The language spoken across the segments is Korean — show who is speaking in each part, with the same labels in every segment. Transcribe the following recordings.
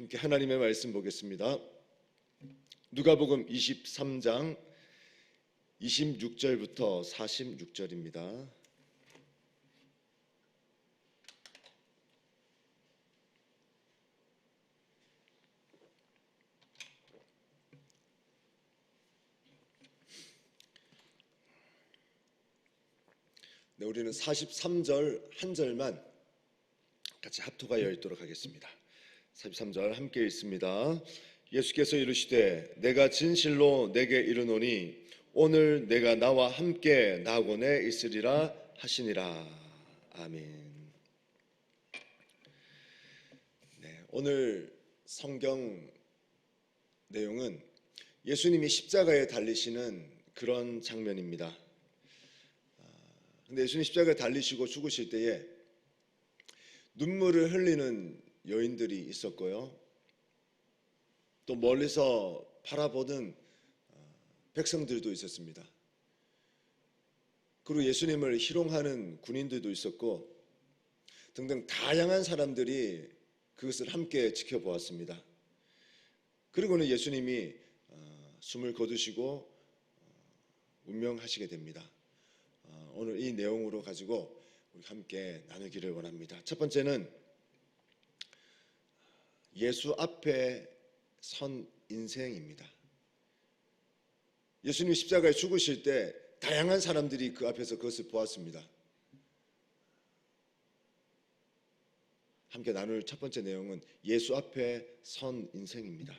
Speaker 1: 함께 하나님의 말씀 보겠습니다. 누가복음 23장 26절부터 46절입니다. 네, 우리는 43절 한 절만 같이 합독하여 읽도록 하겠습니다. 43절 함께 읽습니다. 예수께서 이르시되 내가 진실로 내게 이르노니 오늘 내가 나와 함께 낙원에 있으리라 하시니라. 아멘. 네, 오늘 성경 내용은 예수님이 십자가에 달리시는 그런 장면입니다. 근데 예수님 십자가에 달리시고 죽으실 때에 눈물을 흘리는 여인들이 있었고요. 또 멀리서 바라보는 백성들도 있었습니다. 그리고 예수님을 희롱하는 군인들도 있었고 등등 다양한 사람들이 그것을 함께 지켜보았습니다. 그리고는 예수님이 숨을 거두시고 운명하시게 됩니다. 오늘 이 내용으로 가지고 우리 함께 나누기를 원합니다. 첫 번째는 예수 앞에 선 인생입니다. 예수님 십자가에 죽으실 때 다양한 사람들이 그 앞에서 그것을 보았습니다. 함께 나눌 첫 번째 내용은 예수 앞에 선 인생입니다.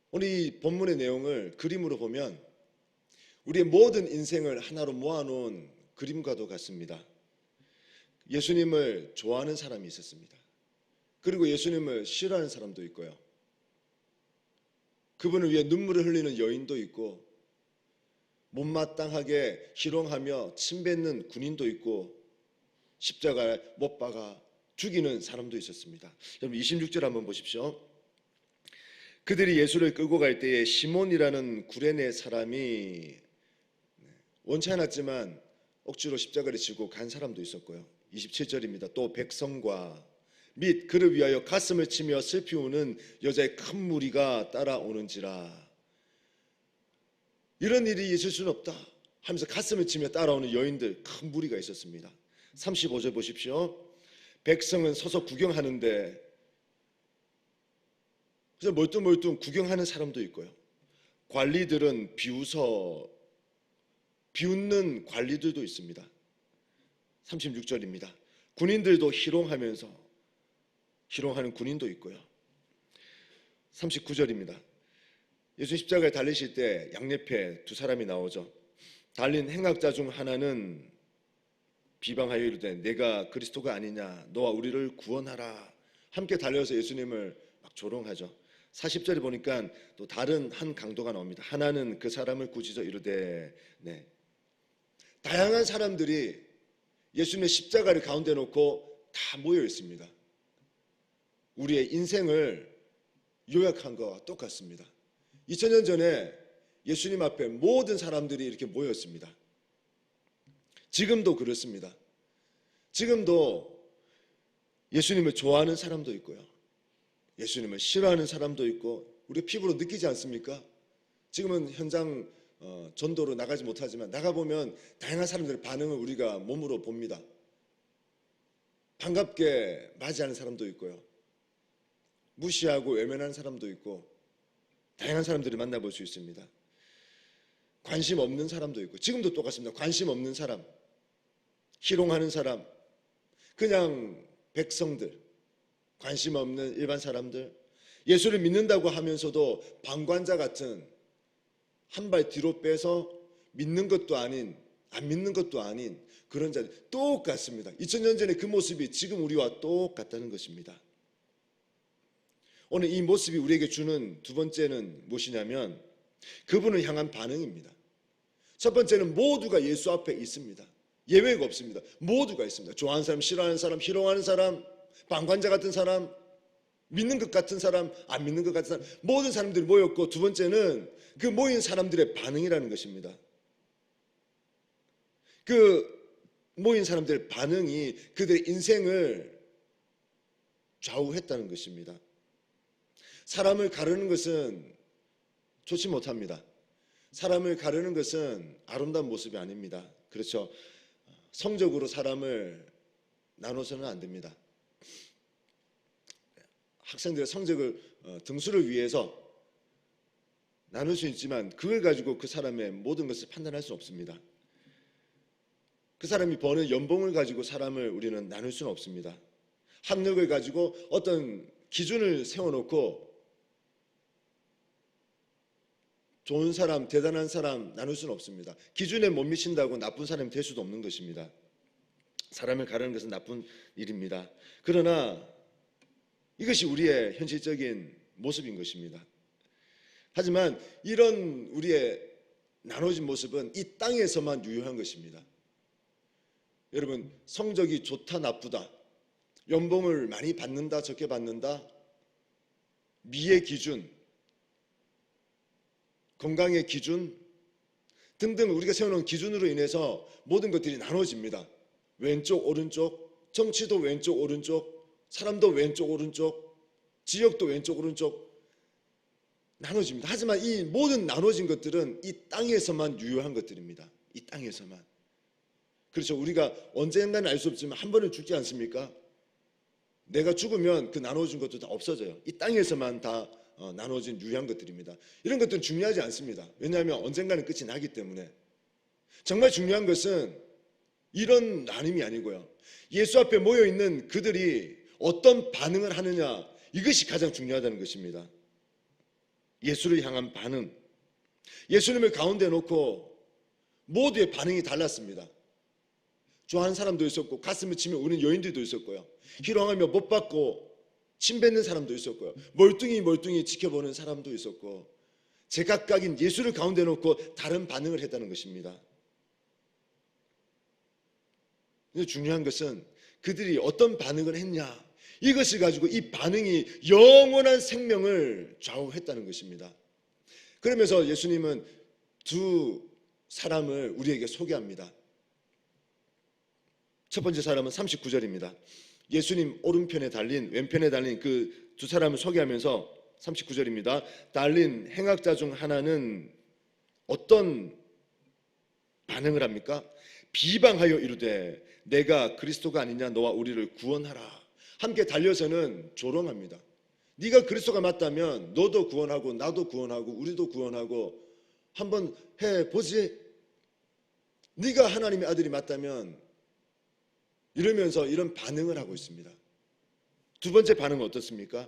Speaker 1: 오늘 이 본문의 내용을 그림으로 보면 우리의 모든 인생을 하나로 모아놓은 그림과도 같습니다. 예수님을 좋아하는 사람이 있었습니다. 그리고 예수님을 싫어하는 사람도 있고요. 그분을 위해 눈물을 흘리는 여인도 있고 못마땅하게 희롱하며 침뱉는 군인도 있고 십자가에 못 박아 죽이는 사람도 있었습니다. 여러분 26절 한번 보십시오. 그들이 예수를 끌고 갈 때에 시몬이라는 구레네 사람이 원치 않았지만 억지로 십자가를 지고 간 사람도 있었고요. 27절입니다. 또 백성과 및 그를 위하여 가슴을 치며 슬피 우는 여자의 큰 무리가 따라오는지라. 이런 일이 있을 수는 없다 하면서 가슴을 치며 따라오는 여인들 큰 무리가 있었습니다. 35절 보십시오. 백성은 서서 구경하는데 그래서 멀뚱멀뚱 구경하는 사람도 있고요. 관리들은 비웃는 관리들도 있습니다. 36절입니다. 군인들도 희롱하는 군인도 있고요. 39절입니다. 예수 십자가에 달리실 때 양옆에 두 사람이 나오죠. 달린 행악자 중 하나는 비방하여 이르되 내가 그리스도가 아니냐 너와 우리를 구원하라. 함께 달려서 예수님을 막 조롱하죠. 40절에 보니까 또 다른 한 강도가 나옵니다. 하나는 그 사람을 꾸짖어 이르되 다양한 사람들이 예수님의 십자가를 가운데 놓고 다 모여 있습니다. 우리의 인생을 요약한 것과 똑같습니다. 2000년 전에 예수님 앞에 모든 사람들이 이렇게 모였습니다. 지금도 그렇습니다. 지금도 예수님을 좋아하는 사람도 있고요. 예수님을 싫어하는 사람도 있고 우리 피부로 느끼지 않습니까? 지금은 현장 전도로 나가지 못하지만 나가보면 다양한 사람들의 반응을 우리가 몸으로 봅니다. 반갑게 맞이하는 사람도 있고요. 무시하고 외면하는 사람도 있고 다양한 사람들을 만나볼 수 있습니다. 관심 없는 사람도 있고 지금도 똑같습니다. 관심 없는 사람, 희롱하는 사람, 그냥 백성들, 관심 없는 일반 사람들, 예수를 믿는다고 하면서도 방관자 같은 한 발 뒤로 빼서 믿는 것도 아닌 안 믿는 것도 아닌 그런 자들 똑같습니다. 2000년 전에 그 모습이 지금 우리와 똑같다는 것입니다. 오늘 이 모습이 우리에게 주는 두 번째는 무엇이냐면 그분을 향한 반응입니다. 첫 번째는 모두가 예수 앞에 있습니다. 예외가 없습니다. 모두가 있습니다. 좋아하는 사람, 싫어하는 사람, 희롱하는 사람, 방관자 같은 사람, 믿는 것 같은 사람, 안 믿는 것 같은 사람, 모든 사람들이 모였고 두 번째는 그 모인 사람들의 반응이라는 것입니다. 그 모인 사람들의 반응이 그들의 인생을 좌우했다는 것입니다. 사람을 가르는 것은 좋지 못합니다. 사람을 가르는 것은 아름다운 모습이 아닙니다. 그렇죠? 성적으로 사람을 나눠서는 안 됩니다. 학생들의 성적을 등수를 위해서 나눌 수 있지만 그걸 가지고 그 사람의 모든 것을 판단할 수 없습니다. 그 사람이 버는 연봉을 가지고 사람을 우리는 나눌 수는 없습니다. 학력을 가지고 어떤 기준을 세워놓고 좋은 사람, 대단한 사람 나눌 수는 없습니다. 기준에 못 미친다고 나쁜 사람이 될 수도 없는 것입니다. 사람을 가르는 것은 나쁜 일입니다. 그러나 이것이 우리의 현실적인 모습인 것입니다. 하지만 이런 우리의 나눠진 모습은 이 땅에서만 유효한 것입니다. 여러분, 성적이 좋다 나쁘다, 연봉을 많이 받는다 적게 받는다, 미의 기준, 건강의 기준 등등 우리가 세워놓은 기준으로 인해서 모든 것들이 나눠집니다. 왼쪽 오른쪽, 정치도 왼쪽 오른쪽, 사람도 왼쪽 오른쪽, 지역도 왼쪽 오른쪽 나눠집니다. 하지만 이 모든 나눠진 것들은 이 땅에서만 유효한 것들입니다. 이 땅에서만. 그렇죠. 우리가 언젠가는 알 수 없지만 한 번은 죽지 않습니까? 내가 죽으면 그 나눠진 것도 다 없어져요. 이 땅에서만 다 나눠진 유효한 것들입니다. 이런 것들은 중요하지 않습니다. 왜냐하면 언젠가는 끝이 나기 때문에. 정말 중요한 것은 이런 나눔이 아니고요, 예수 앞에 모여있는 그들이 어떤 반응을 하느냐, 이것이 가장 중요하다는 것입니다. 예수를 향한 반응. 예수님을 가운데 놓고 모두의 반응이 달랐습니다. 좋아하는 사람도 있었고 가슴을 치며 우는 여인들도 있었고요, 희롱하며 못 받고 침 뱉는 사람도 있었고요, 멀뚱히 지켜보는 사람도 있었고, 제각각인 예수를 가운데 놓고 다른 반응을 했다는 것입니다. 근데 중요한 것은 그들이 어떤 반응을 했냐, 이것을 가지고 이 반응이 영원한 생명을 좌우했다는 것입니다. 그러면서 예수님은 두 사람을 우리에게 소개합니다. 첫 번째 사람은 39절입니다. 예수님 오른편에 달린, 왼편에 달린 그 두 사람을 소개하면서 39절입니다. 달린 행악자 중 하나는 어떤 반응을 합니까? 비방하여 이르되 내가 그리스도가 아니냐, 너와 우리를 구원하라. 함께 달려서는 조롱합니다. 네가 그리스도가 맞다면 너도 구원하고 나도 구원하고 우리도 구원하고 한번 해보지. 네가 하나님의 아들이 맞다면, 이러면서 이런 반응을 하고 있습니다. 두 번째 반응은 어떻습니까?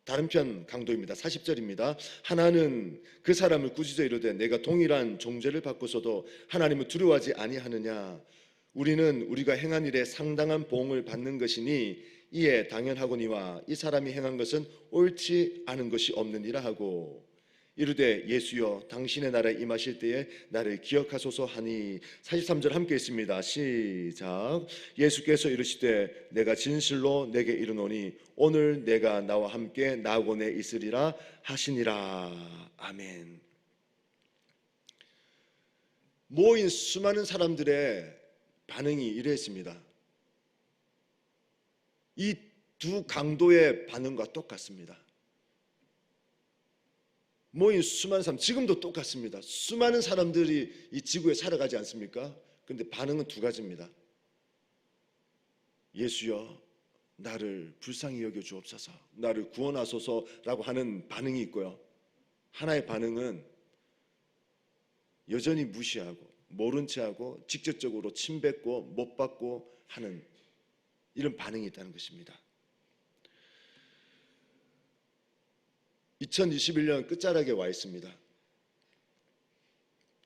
Speaker 1: 다른 편 강도입니다. 40절입니다. 하나는 그 사람을 꾸짖어 이르되 내가 동일한 종죄를 받고서도 하나님을 두려워하지 아니하느냐, 우리는 우리가 행한 일에 상당한 보응을 받는 것이니 이에 당연하거니와 이 사람이 행한 것은 옳지 않은 것이 없느니라 하고, 이르되 예수여 당신의 나라에 임하실 때에 나를 기억하소서 하니. 43절 함께 있습니다. 시작. 예수께서 이르시되 내가 진실로 내게 이르노니 오늘 내가 나와 함께 낙원에 있으리라 하시니라. 아멘. 모인 수많은 사람들의 반응이 이랬습니다. 이 두 강도의 반응과 똑같습니다. 모인 수많은 사람, 지금도 똑같습니다. 수많은 사람들이 이 지구에 살아가지 않습니까? 그런데 반응은 두 가지입니다. 예수여 나를 불쌍히 여겨 주옵소서, 나를 구원하소서라고 하는 반응이 있고요, 하나의 반응은 여전히 무시하고 모른 채하고 직접적으로 침뱉고 못 받고 하는 이런 반응이 있다는 것입니다. 2021년 끝자락에 와 있습니다.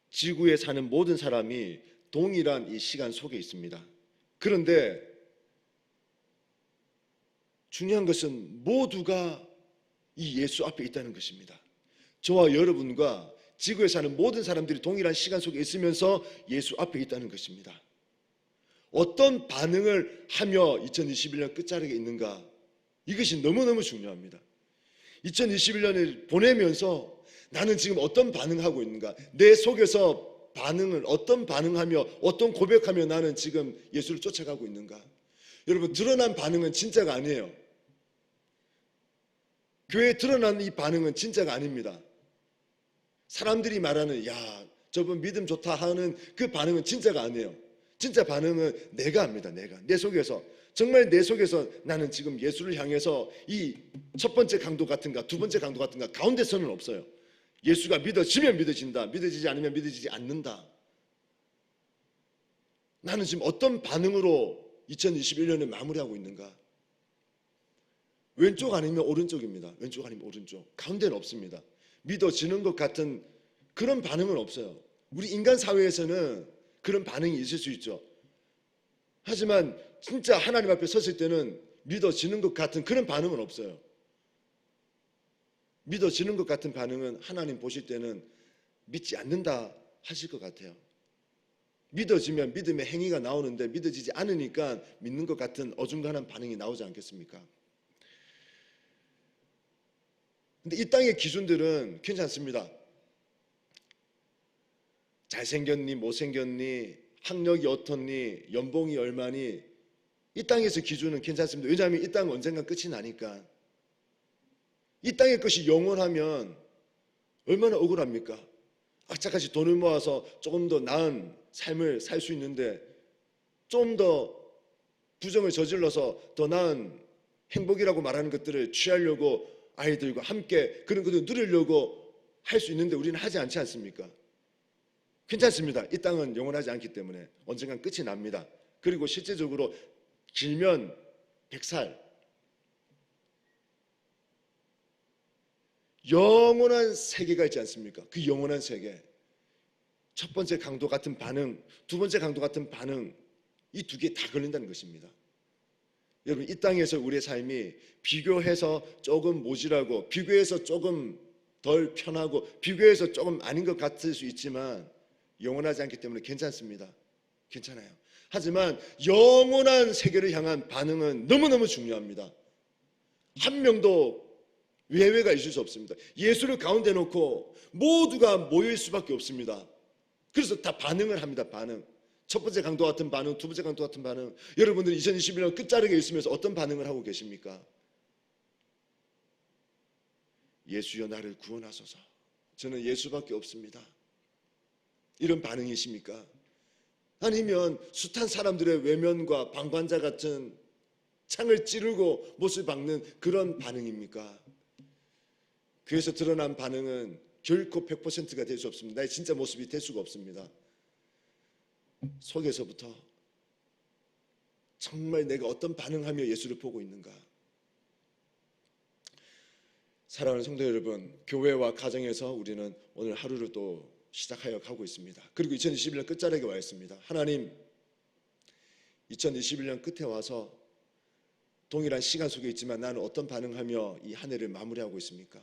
Speaker 1: 지구에 사는 모든 사람이 동일한 이 시간 속에 있습니다. 그런데 중요한 것은 모두가 이 예수 앞에 있다는 것입니다. 저와 여러분과 지구에 사는 모든 사람들이 동일한 시간 속에 있으면서 예수 앞에 있다는 것입니다. 어떤 반응을 하며 2021년 끝자락에 있는가, 이것이 너무너무 중요합니다. 2021년을 보내면서 나는 지금 어떤 반응하고 있는가, 내 속에서 반응을 어떤 반응하며 어떤 고백하며 나는 지금 예수를 쫓아가고 있는가. 여러분, 드러난 반응은 진짜가 아니에요. 교회에 드러나는 이 반응은 진짜가 아닙니다. 사람들이 말하는 야 저분 믿음 좋다 하는 그 반응은 진짜가 아니에요. 진짜 반응은 내가 합니다. 내 속에서 정말 내 속에서 나는 지금 예수를 향해서 이 첫 번째 강도 같은가 두 번째 강도 같은가 가운데서는 없어요. 예수가 믿어지면 믿어진다. 믿어지지 않으면 믿어지지 않는다. 나는 지금 어떤 반응으로 2021년을 마무리하고 있는가? 왼쪽 아니면 오른쪽입니다. 왼쪽 아니면 오른쪽. 가운데는 없습니다. 믿어지는 것 같은 그런 반응은 없어요. 우리 인간 사회에서는 그런 반응이 있을 수 있죠. 하지만 진짜 하나님 앞에 섰을 때는 믿어지는 것 같은 그런 반응은 없어요. 믿어지는 것 같은 반응은 하나님 보실 때는 믿지 않는다 하실 것 같아요. 믿어지면 믿음의 행위가 나오는데 믿어지지 않으니까 믿는 것 같은 어중간한 반응이 나오지 않겠습니까? 근데 이 땅의 기준들은 괜찮습니다. 잘생겼니 못생겼니 학력이 어떻니 연봉이 얼마니 이 땅에서 기준은 괜찮습니다. 왜냐하면 이 땅은 언젠가 끝이 나니까. 이 땅의 것이 영원하면 얼마나 억울합니까? 악착같이 돈을 모아서 조금 더 나은 삶을 살 수 있는데 좀 더 부정을 저질러서 더 나은 행복이라고 말하는 것들을 취하려고 아이들과 함께 그런 것을 누리려고 할 수 있는데 우리는 하지 않지 않습니까? 괜찮습니다. 이 땅은 영원하지 않기 때문에 언젠간 끝이 납니다. 그리고 실제적으로 길면 100살 영원한 세계가 있지 않습니까? 그 영원한 세계 첫 번째 강도 같은 반응, 두 번째 강도 같은 반응 이 두 개 다 걸린다는 것입니다. 여러분 이 땅에서 우리의 삶이 비교해서 조금 모질하고 비교해서 조금 덜 편하고 비교해서 조금 아닌 것 같을 수 있지만 영원하지 않기 때문에 괜찮습니다. 괜찮아요. 하지만 영원한 세계를 향한 반응은 너무너무 중요합니다. 한 명도 예외가 있을 수 없습니다. 예수를 가운데 놓고 모두가 모일 수밖에 없습니다. 그래서 다 반응을 합니다. 반응. 첫 번째 강도 같은 반응, 두 번째 강도 같은 반응. 여러분들 2021년 끝자락에 있으면서 어떤 반응을 하고 계십니까? 예수여 나를 구원하소서. 저는 예수밖에 없습니다. 이런 반응이십니까? 아니면 숱한 사람들의 외면과 방관자 같은 창을 찌르고 못을 박는 그런 반응입니까? 그에서 드러난 반응은 결코 100%가 될 수 없습니다. 나의 진짜 모습이 될 수가 없습니다. 속에서부터 정말 내가 어떤 반응하며 예수를 보고 있는가? 사랑하는 성도 여러분, 교회와 가정에서 우리는 오늘 하루를 또 시작하여 가고 있습니다. 그리고 2021년 끝자락에 와 있습니다. 하나님, 2021년 끝에 와서 동일한 시간 속에 있지만 나는 어떤 반응하며 이 한 해를 마무리하고 있습니까?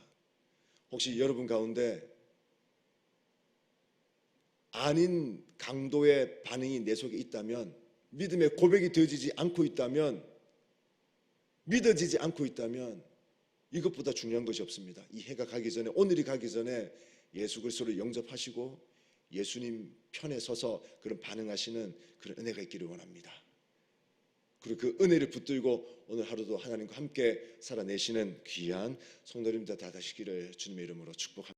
Speaker 1: 혹시 여러분 가운데 아닌 강도의 반응이 내 속에 있다면, 믿음의 고백이 되어지지 않고 있다면, 믿어지지 않고 있다면 이것보다 중요한 것이 없습니다. 이 해가 가기 전에, 오늘이 가기 전에 예수 그리스도를 영접하시고 예수님 편에 서서 그런 반응하시는 그런 은혜가 있기를 원합니다. 그리고 그 은혜를 붙들고 오늘 하루도 하나님과 함께 살아내시는 귀한 성도님들 다 되시기를 주님의 이름으로 축복합니다.